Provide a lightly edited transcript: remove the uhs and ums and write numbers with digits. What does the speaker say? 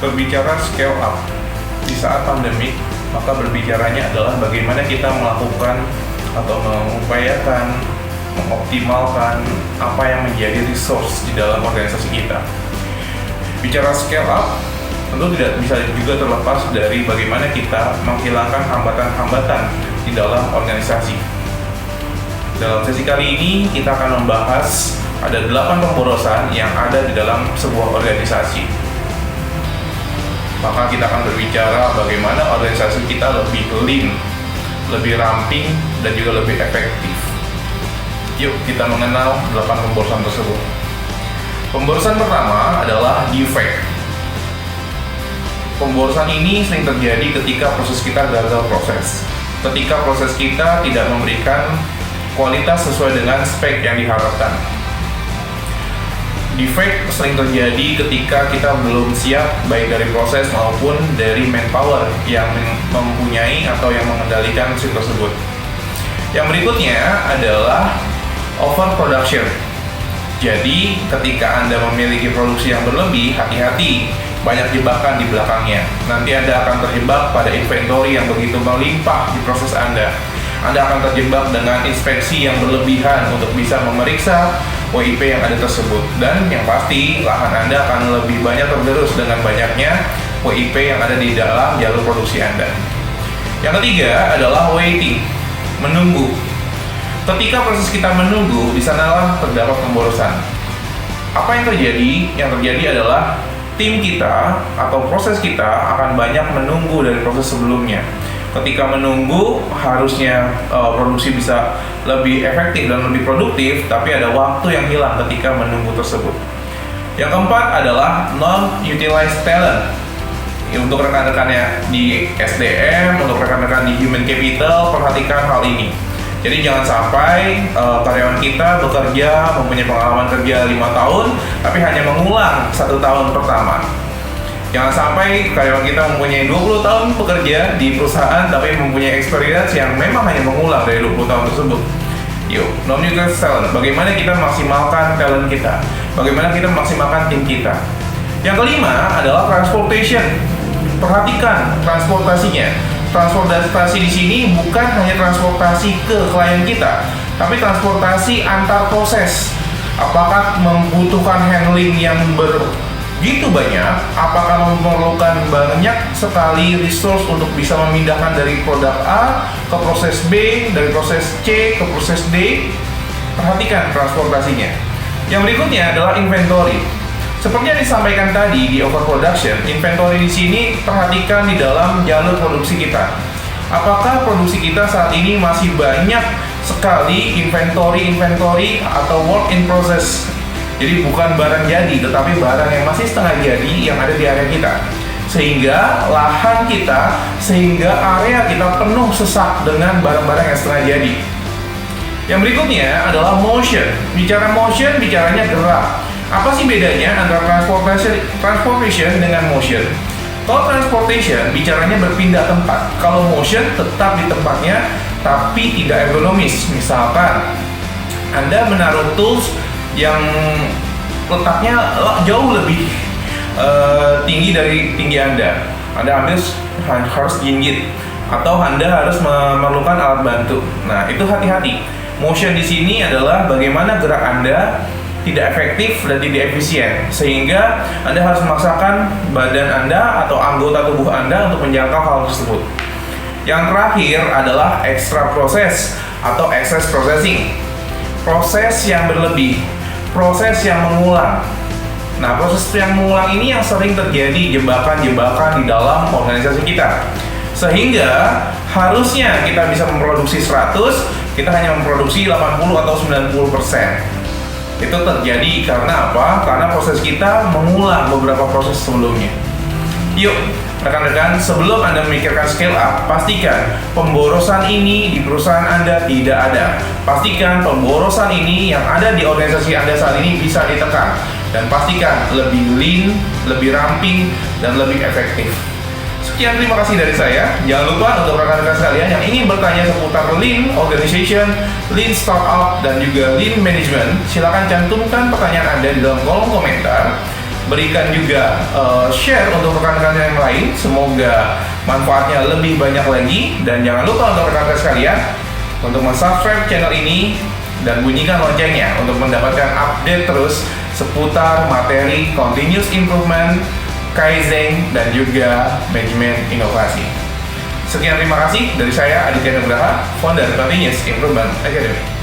Berbicara scale up di saat pandemik, maka berbicaranya adalah bagaimana kita melakukan atau mengupayakan, mengoptimalkan apa yang menjadi resource di dalam organisasi kita. Bicara scale up, tentu tidak bisa juga terlepas dari bagaimana kita menghilangkan hambatan-hambatan di dalam organisasi. Dalam sesi kali ini, kita akan membahas ada 8 pemborosan yang ada di dalam sebuah organisasi. Maka kita akan berbicara bagaimana organisasi kita lebih lean, lebih ramping, dan juga lebih efektif. Yuk kita mengenal 8 pemborosan tersebut. Pemborosan pertama adalah defect. Pemborosan ini sering terjadi ketika proses kita gagal proses. Ketika proses kita tidak memberikan kualitas sesuai dengan spek yang diharapkan. Defect sering terjadi ketika kita belum siap baik dari proses maupun dari manpower yang mempunyai atau yang mengendalikan mesin tersebut. Yang berikutnya adalah overproduction. Jadi ketika Anda memiliki produksi yang berlebih, hati-hati, banyak jebakan di belakangnya. Nanti Anda akan terjebak pada inventory yang begitu melimpah di proses Anda. Anda akan terjebak dengan inspeksi yang berlebihan untuk bisa memeriksa WIP yang ada tersebut. Dan yang pasti, lahan Anda akan lebih banyak tergerus dengan banyaknya WIP yang ada di dalam jalur produksi Anda. Yang ketiga adalah waiting, menunggu. Ketika proses kita menunggu, di sanalah terdapat pemborosan. Apa yang terjadi? Yang terjadi adalah tim kita atau proses kita akan banyak menunggu dari proses sebelumnya. Ketika menunggu, harusnya produksi bisa lebih efektif dan lebih produktif, tapi ada waktu yang hilang ketika menunggu tersebut. Yang keempat adalah non-utilized talent. Untuk rekan-rekannya di SDM, untuk rekan-rekan di human capital, perhatikan hal ini. Jadi jangan sampai karyawan kita bekerja, mempunyai pengalaman kerja 5 tahun, tapi hanya mengulang 1 tahun pertama. Jangan sampai karyawan kita mempunyai 20 tahun bekerja di perusahaan, tapi mempunyai experience yang memang hanya mengulang dari 20 tahun tersebut. Yuk, non-utilized talent. Bagaimana kita maksimalkan talent kita? Bagaimana kita maksimalkan tim kita? Yang kelima adalah transportation. Perhatikan transportasinya. Transportasi di sini bukan hanya transportasi ke klien kita, tapi transportasi antar proses. Apakah membutuhkan handling yang begitu banyak? Apakah memerlukan banyak sekali resource untuk bisa memindahkan dari produk A ke proses B, dari proses C ke proses D? Perhatikan transportasinya. Yang berikutnya adalah inventory. Seperti yang disampaikan tadi di overproduction, inventory di sini perhatikan di dalam jalur produksi kita. Apakah produksi kita saat ini masih banyak sekali inventory atau work in process? Jadi bukan barang jadi, tetapi barang yang masih setengah jadi yang ada di area kita. Sehingga lahan kita, sehingga area kita penuh sesak dengan barang-barang yang setengah jadi. Yang berikutnya adalah motion. Bicara motion, bicaranya gerak. Apa sih bedanya antara transportation dengan motion? Kalau transportation bicaranya berpindah tempat, kalau motion tetap di tempatnya tapi tidak ergonomis. Misalkan Anda menaruh tools yang letaknya jauh lebih tinggi dari tinggi Anda. Anda harus gigit atau Anda harus memerlukan alat bantu. Nah, itu hati-hati. Motion di sini adalah bagaimana gerak Anda tidak efektif dan tidak efisien, sehingga Anda harus memaksakan badan Anda atau anggota tubuh Anda untuk menjangkau hal tersebut. Yang terakhir adalah extra process atau excess processing. Proses yang berlebih, proses yang mengulang. Nah, proses yang mengulang ini yang sering terjadi jebakan-jebakan di dalam organisasi kita. Sehingga harusnya kita bisa memproduksi 100, kita hanya memproduksi 80 atau 90%. Itu terjadi karena apa? Karena proses kita mengulang beberapa proses sebelumnya. Yuk, rekan-rekan, sebelum Anda memikirkan scale up, pastikan pemborosan ini di perusahaan Anda tidak ada. Pastikan pemborosan ini yang ada di organisasi Anda saat ini bisa ditekan. Dan pastikan lebih lean, lebih ramping, dan lebih efektif. Sekian, terima kasih dari saya. Jangan lupa untuk rekan-rekan sekalian yang ingin bertanya seputar lean organization, lean startup, dan juga lean management, silakan cantumkan pertanyaan Anda di dalam kolom komentar. berikan juga share untuk rekan-rekan yang lain. Semoga manfaatnya lebih banyak lagi. Dan jangan lupa untuk rekan-rekan sekalian untuk subscribe channel ini dan bunyikan loncengnya untuk mendapatkan update terus seputar materi continuous improvement, Kaizen, dan juga manajemen inovasi. Sekian, terima kasih dari saya Aditya Nugraha, founder Continuous Improvement Academy.